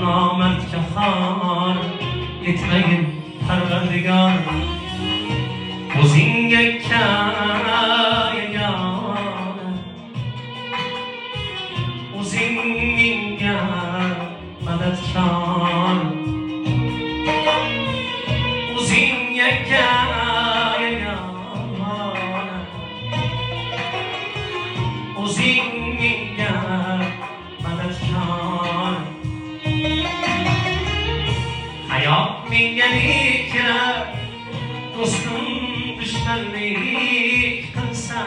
nomardga xor etmagin Parvardigor. O'zingga yagona, o'zingga madadkor. O'zingga yagona, o'zingga madadkor. Hayot menga nekra, do'stim dushmanlik qilsa